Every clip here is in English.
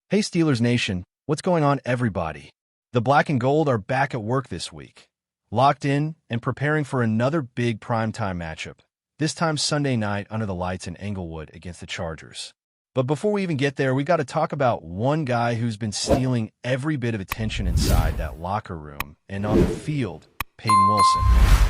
Hey Steelers Nation, what's going on everybody? The black and gold are back at work this week, locked in and preparing for another big primetime matchup, this time Sunday night under the lights in Englewood against the Chargers. But before we even get there, we got to talk about one guy who's been stealing every bit of attention inside that locker room and on the field, Peyton Wilson.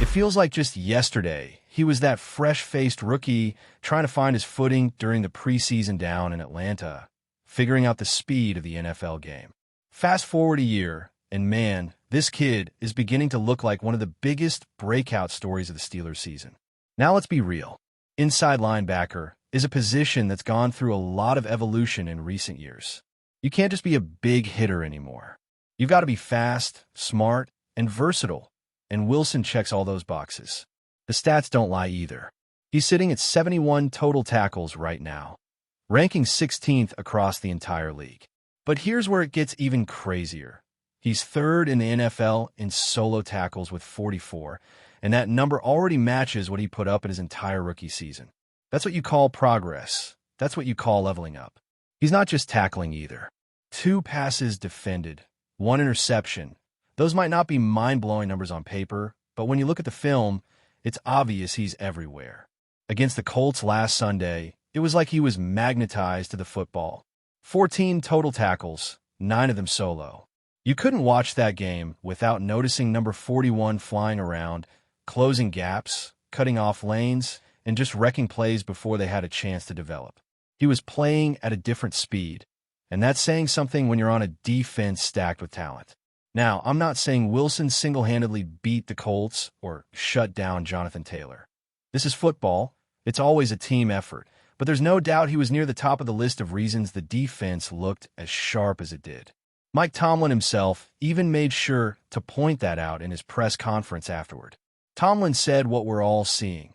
It feels like just yesterday, he was that fresh-faced rookie trying to find his footing during the preseason down in Atlanta, figuring out the speed of the NFL game. Fast forward a year, and man, this kid is beginning to look like one of the biggest breakout stories of the Steelers season. Now let's be real. Inside linebacker is a position that's gone through a lot of evolution in recent years. You can't just be a big hitter anymore. You've got to be fast, smart, and versatile, and Wilson checks all those boxes. The stats don't lie either. He's sitting at 71 total tackles right now, ranking 16th across the entire league. But here's where it gets even crazier. He's third in the NFL in solo tackles with 44, and that number already matches what he put up in his entire rookie season. That's what you call progress. That's what you call leveling up. He's not just tackling either. 2 passes defended, 1 interception. Those might not be mind-blowing numbers on paper, but when you look at the film, it's obvious he's everywhere. Against the Colts last Sunday, it was like he was magnetized to the football. 14 total tackles, 9 of them solo. You couldn't watch that game without noticing number 41 flying around, closing gaps, cutting off lanes, and just wrecking plays before they had a chance to develop. He was playing at a different speed, and that's saying something when you're on a defense stacked with talent. Now, I'm not saying Wilson single-handedly beat the Colts or shut down Jonathan Taylor. This is football. It's always a team effort. But there's no doubt he was near the top of the list of reasons the defense looked as sharp as it did. Mike Tomlin himself even made sure to point that out in his press conference afterward. Tomlin said what we're all seeing,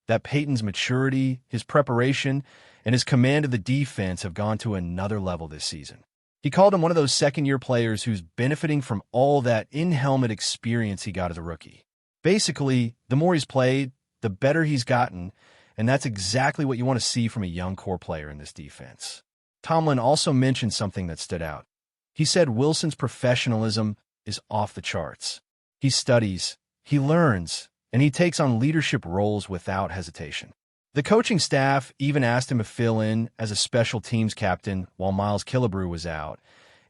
that Peyton's maturity, his preparation, and his command of the defense have gone to another level this season. He called him one of those second-year players who's benefiting from all that in-helmet experience he got as a rookie. Basically, the more he's played, the better he's gotten, and that's exactly what you want to see from a young core player in this defense. Tomlin also mentioned something that stood out. He said Wilson's professionalism is off the charts. He studies, he learns, and he takes on leadership roles without hesitation. The coaching staff even asked him to fill in as a special teams captain while Miles Killebrew was out,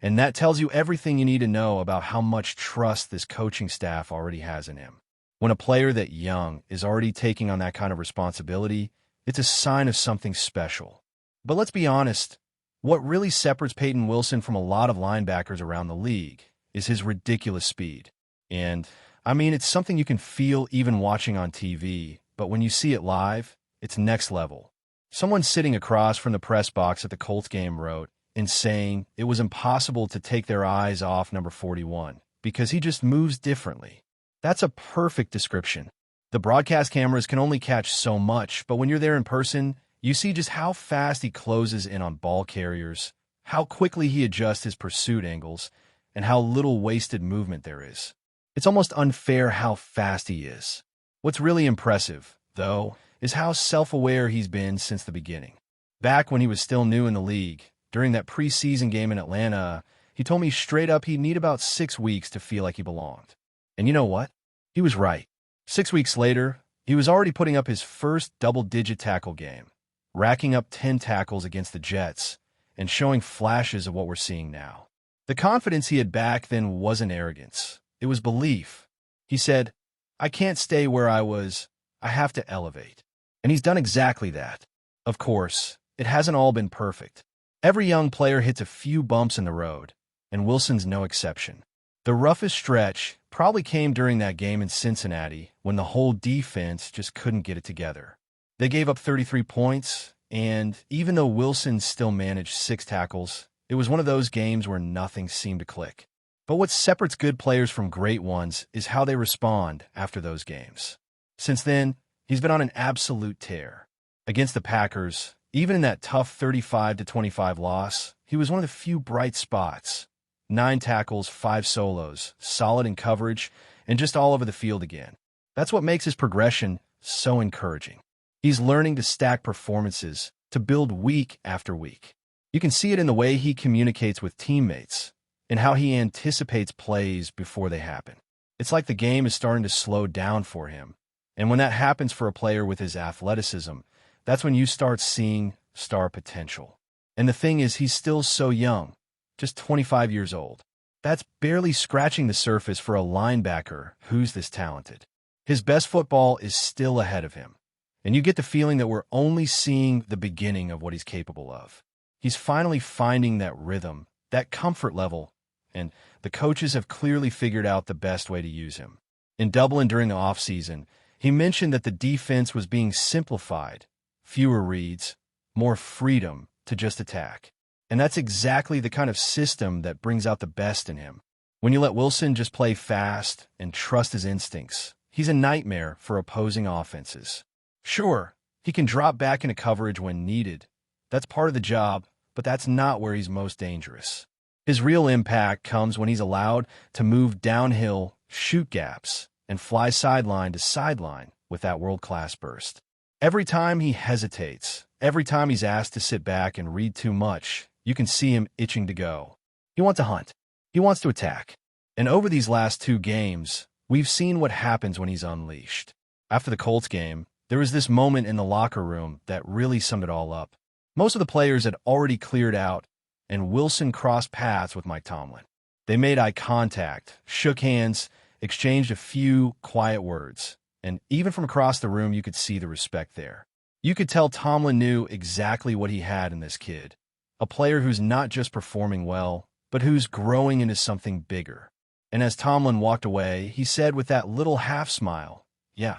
and that tells you everything you need to know about how much trust this coaching staff already has in him. When a player that young is already taking on that kind of responsibility, it's a sign of something special. But let's be honest, what really separates Peyton Wilson from a lot of linebackers around the league is his ridiculous speed. And, I mean, it's something you can feel even watching on TV, but when you see it live, it's next level. Someone sitting across from the press box at the Colts game wrote in saying it was impossible to take their eyes off number 41 because he just moves differently. That's a perfect description. The broadcast cameras can only catch so much, but when you're there in person, you see just how fast he closes in on ball carriers, how quickly he adjusts his pursuit angles, and how little wasted movement there is. It's almost unfair how fast he is. What's really impressive, though, is how self-aware he's been since the beginning. Back when he was still new in the league, during that preseason game in Atlanta, he told me straight up he'd need about 6 weeks to feel like he belonged. And you know what? He was right. 6 weeks later, he was already putting up his first double-digit tackle game, racking up 10 tackles against the Jets, and showing flashes of what we're seeing now. The confidence he had back then wasn't arrogance. It was belief. He said, "I can't stay where I was. I have to elevate." And he's done exactly that. Of course, it hasn't all been perfect. Every young player hits a few bumps in the road, and Wilson's no exception. The roughest stretch probably came during that game in Cincinnati when the whole defense just couldn't get it together. They gave up 33 points, and even though Wilson still managed 6 tackles, it was one of those games where nothing seemed to click. But what separates good players from great ones is how they respond after those games. Since then, he's been on an absolute tear. Against the Packers, even in that tough 35-25 loss, he was one of the few bright spots. 9 tackles, 5 solos, solid in coverage, and just all over the field again. That's what makes his progression so encouraging. He's learning to stack performances, to build week after week. You can see it in the way he communicates with teammates and how he anticipates plays before they happen. It's like the game is starting to slow down for him. And when that happens for a player with his athleticism, that's when you start seeing star potential. And the thing is, he's still so young, just 25 years old. That's barely scratching the surface for a linebacker who's this talented. His best football is still ahead of him. And you get the feeling that we're only seeing the beginning of what he's capable of. He's finally finding that rhythm, that comfort level, and the coaches have clearly figured out the best way to use him. In Dublin during the offseason, he mentioned that the defense was being simplified, fewer reads, more freedom to just attack. And that's exactly the kind of system that brings out the best in him. When you let Wilson just play fast and trust his instincts, he's a nightmare for opposing offenses. Sure, he can drop back into coverage when needed. That's part of the job, but that's not where he's most dangerous. His real impact comes when he's allowed to move downhill, shoot gaps, and fly sideline to sideline with that world-class burst. Every time he hesitates, every time he's asked to sit back and read too much, you can see him itching to go. He wants to hunt. He wants to attack. And over these last 2 games, we've seen what happens when he's unleashed. After the Colts game, there was this moment in the locker room that really summed it all up. Most of the players had already cleared out, and Wilson crossed paths with Mike Tomlin. They made eye contact, shook hands, exchanged a few quiet words, and even from across the room you could see the respect there. You could tell Tomlin knew exactly what he had in this kid, a player who's not just performing well, but who's growing into something bigger. And as Tomlin walked away, he said with that little half-smile, "Yeah,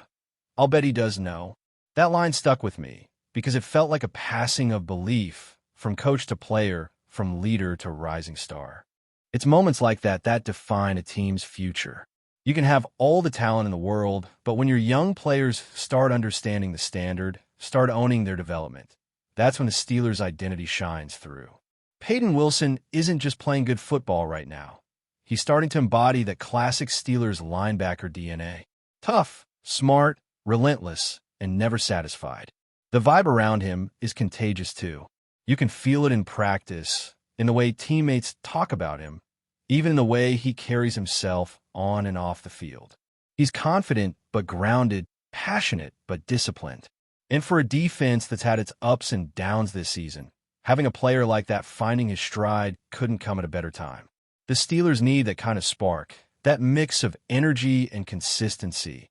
I'll bet he does know." That line stuck with me, because it felt like a passing of belief from coach to player, from leader to rising star. It's moments like that that define a team's future. You can have all the talent in the world, but when your young players start understanding the standard, start owning their development, that's when the Steelers' identity shines through. Peyton Wilson isn't just playing good football right now. He's starting to embody that classic Steelers linebacker DNA. Tough, smart, relentless, and never satisfied. The vibe around him is contagious too. You can feel it in practice, in the way teammates talk about him, even in the way he carries himself on and off the field. He's confident but grounded, passionate but disciplined. And for a defense that's had its ups and downs this season, having a player like that finding his stride couldn't come at a better time. The Steelers need that kind of spark, that mix of energy and consistency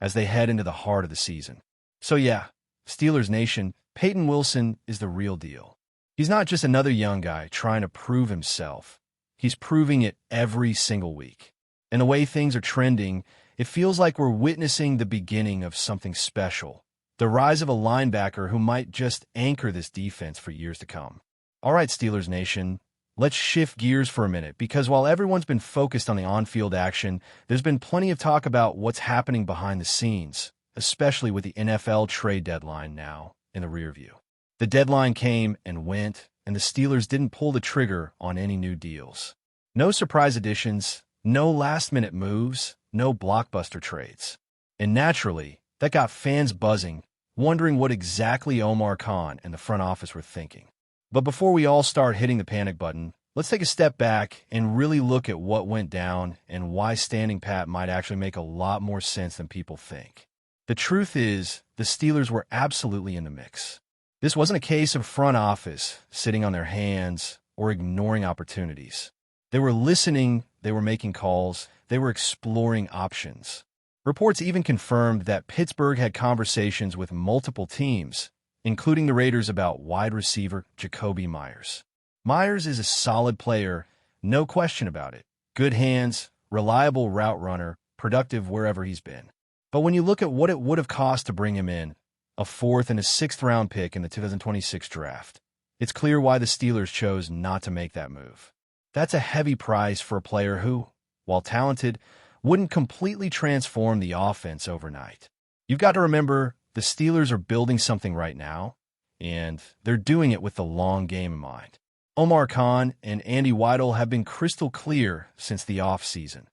as they head into the heart of the season. So yeah, Steelers Nation, Peyton Wilson is the real deal. He's not just another young guy trying to prove himself. He's proving it every single week. And the way things are trending, it feels like we're witnessing the beginning of something special. The rise of a linebacker who might just anchor this defense for years to come. All right, Steelers Nation, let's shift gears for a minute, because while everyone's been focused on the on-field action, there's been plenty of talk about what's happening behind the scenes, especially with the NFL trade deadline now in the rear view. The deadline came and went, and the Steelers didn't pull the trigger on any new deals. No surprise additions, no last-minute moves, no blockbuster trades. And naturally, that got fans buzzing, wondering what exactly Omar Khan and the front office were thinking. But before we all start hitting the panic button, let's take a step back and really look at what went down and why standing pat might actually make a lot more sense than people think. The truth is, the Steelers were absolutely in the mix. This wasn't a case of front office sitting on their hands or ignoring opportunities. They were listening, they were making calls, they were exploring options. Reports even confirmed that Pittsburgh had conversations with multiple teams, including the Raiders, about wide receiver Jakobi Meyers. Meyers is a solid player, no question about it. Good hands, reliable route runner, productive wherever he's been. But when you look at what it would have cost to bring him in, a 4th and a 6th round pick in the 2026 draft, it's clear why the Steelers chose not to make that move. That's a heavy price for a player who, while talented, wouldn't completely transform the offense overnight. You've got to remember, the Steelers are building something right now, and they're doing it with the long game in mind. Omar Khan and Andy Weidel have been crystal clear since the offseason.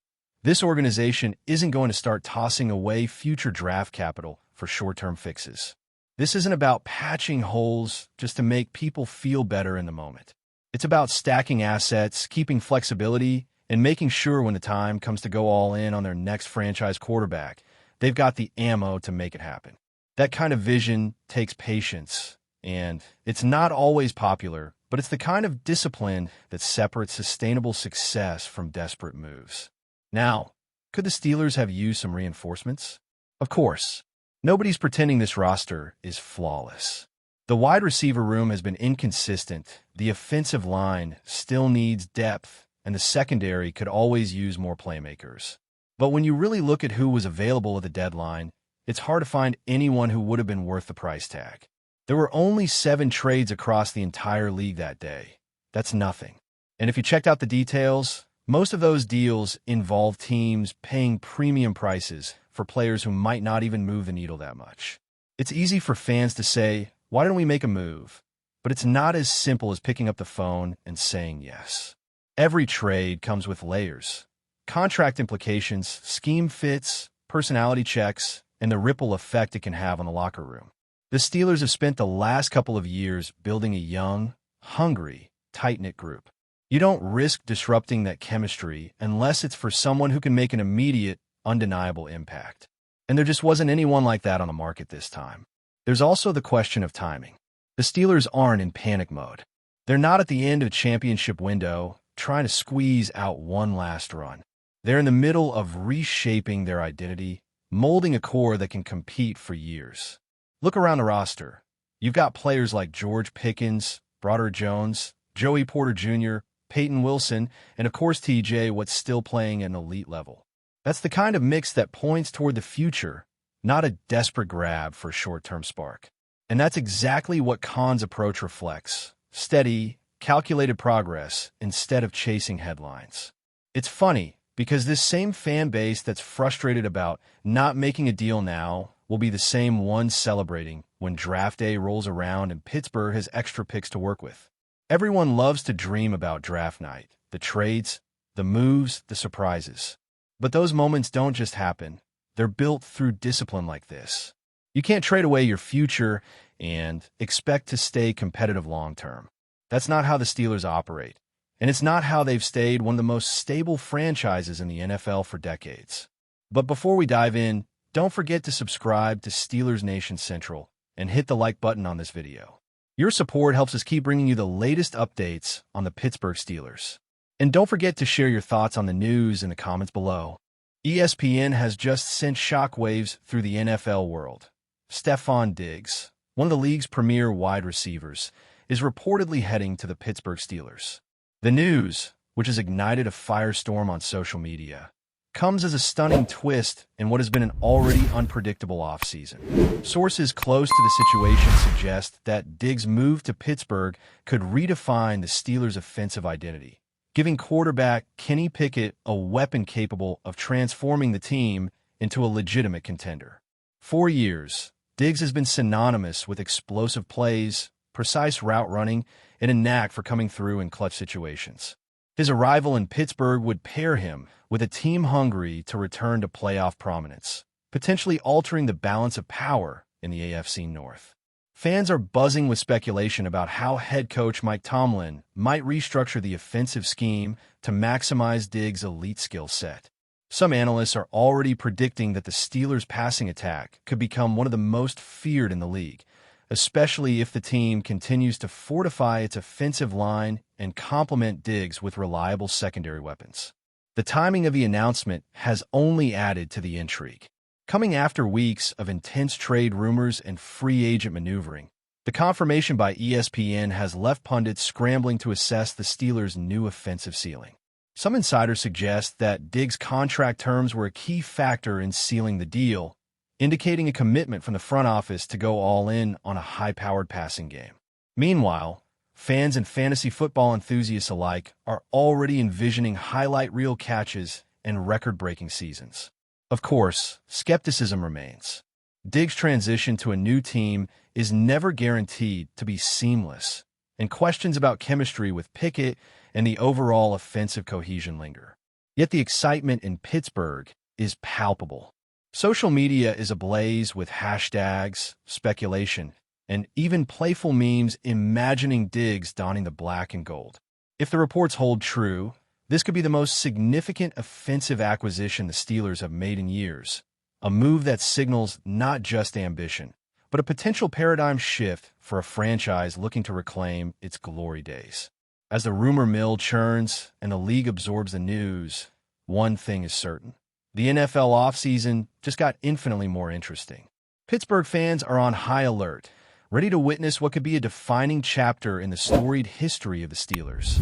This organization isn't going to start tossing away future draft capital for short-term fixes. This isn't about patching holes just to make people feel better in the moment. It's about stacking assets, keeping flexibility, and making sure when the time comes to go all in on their next franchise quarterback, they've got the ammo to make it happen. That kind of vision takes patience, and it's not always popular, but it's the kind of discipline that separates sustainable success from desperate moves. Now, could the Steelers have used some reinforcements? Of course. Nobody's pretending this roster is flawless. The wide receiver room has been inconsistent, the offensive line still needs depth, and the secondary could always use more playmakers. But when you really look at who was available at the deadline, it's hard to find anyone who would have been worth the price tag. There were only 7 trades across the entire league that day. That's nothing. And if you checked out the details, most of those deals involve teams paying premium prices for players who might not even move the needle that much. It's easy for fans to say, why don't we make a move? But it's not as simple as picking up the phone and saying yes. Every trade comes with layers. Contract implications, scheme fits, personality checks, and the ripple effect it can have on the locker room. The Steelers have spent the last couple of years building a young, hungry, tight-knit group. You don't risk disrupting that chemistry unless it's for someone who can make an immediate, undeniable impact. And there just wasn't anyone like that on the market this time. There's also the question of timing. The Steelers aren't in panic mode. They're not at the end of a championship window trying to squeeze out one last run. They're in the middle of reshaping their identity, molding a core that can compete for years. Look around the roster. You've got players like George Pickens, Broderick Jones, Joey Porter Jr., Peyton Wilson, and of course TJ Watt's still playing at an elite level. That's the kind of mix that points toward the future, not a desperate grab for a short-term spark. And that's exactly what Khan's approach reflects: steady, calculated progress instead of chasing headlines. It's funny, because this same fan base that's frustrated about not making a deal now will be the same one celebrating when draft day rolls around and Pittsburgh has extra picks to work with. Everyone loves to dream about draft night, the trades, the moves, the surprises. But those moments don't just happen. They're built through discipline like this. You can't trade away your future and expect to stay competitive long-term. That's not how the Steelers operate, and it's not how they've stayed one of the most stable franchises in the NFL for decades. But before we dive in, don't forget to subscribe to Steelers Nation Central and hit the like button on this video. Your support helps us keep bringing you the latest updates on the Pittsburgh Steelers. And don't forget to share your thoughts on the news in the comments below. ESPN has just sent shockwaves through the NFL world. Stefon Diggs, one of the league's premier wide receivers, is reportedly heading to the Pittsburgh Steelers. The news, which has ignited a firestorm on social media, comes as a stunning twist in what has been an already unpredictable offseason. Sources close to the situation suggest that Diggs' move to Pittsburgh could redefine the Steelers' offensive identity, giving quarterback Kenny Pickett a weapon capable of transforming the team into a legitimate contender. For years, Diggs has been synonymous with explosive plays, precise route running, and a knack for coming through in clutch situations. His arrival in Pittsburgh would pair him with a team hungry to return to playoff prominence, potentially altering the balance of power in the AFC North. Fans are buzzing with speculation about how head coach Mike Tomlin might restructure the offensive scheme to maximize Diggs' elite skill set. Some analysts are already predicting that the Steelers' passing attack could become one of the most feared in the league, especially if the team continues to fortify its offensive line and complement Diggs with reliable secondary weapons. The timing of the announcement has only added to the intrigue. Coming after weeks of intense trade rumors and free agent maneuvering, the confirmation by ESPN has left pundits scrambling to assess the Steelers' new offensive ceiling. Some insiders suggest that Diggs' contract terms were a key factor in sealing the deal, indicating a commitment from the front office to go all in on a high-powered passing game. Meanwhile, fans and fantasy football enthusiasts alike are already envisioning highlight reel catches and record-breaking seasons. Of course, skepticism remains. Diggs' transition to a new team is never guaranteed to be seamless, and questions about chemistry with Pickett and the overall offensive cohesion linger. Yet the excitement in Pittsburgh is palpable. Social media is ablaze with hashtags, speculation, and even playful memes imagining Diggs donning the black and gold. If the reports hold true, this could be the most significant offensive acquisition the Steelers have made in years, a move that signals not just ambition, but a potential paradigm shift for a franchise looking to reclaim its glory days. As the rumor mill churns and the league absorbs the news, one thing is certain. The NFL offseason just got infinitely more interesting. Pittsburgh fans are on high alert, ready to witness what could be a defining chapter in the storied history of the Steelers.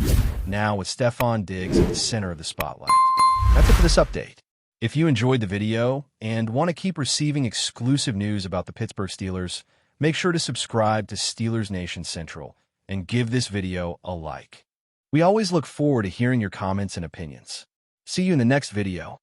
Now with Stefon Diggs at the center of the spotlight. That's it for this update. If you enjoyed the video and want to keep receiving exclusive news about the Pittsburgh Steelers, make sure to subscribe to Steelers Nation Central and give this video a like. We always look forward to hearing your comments and opinions. See you in the next video.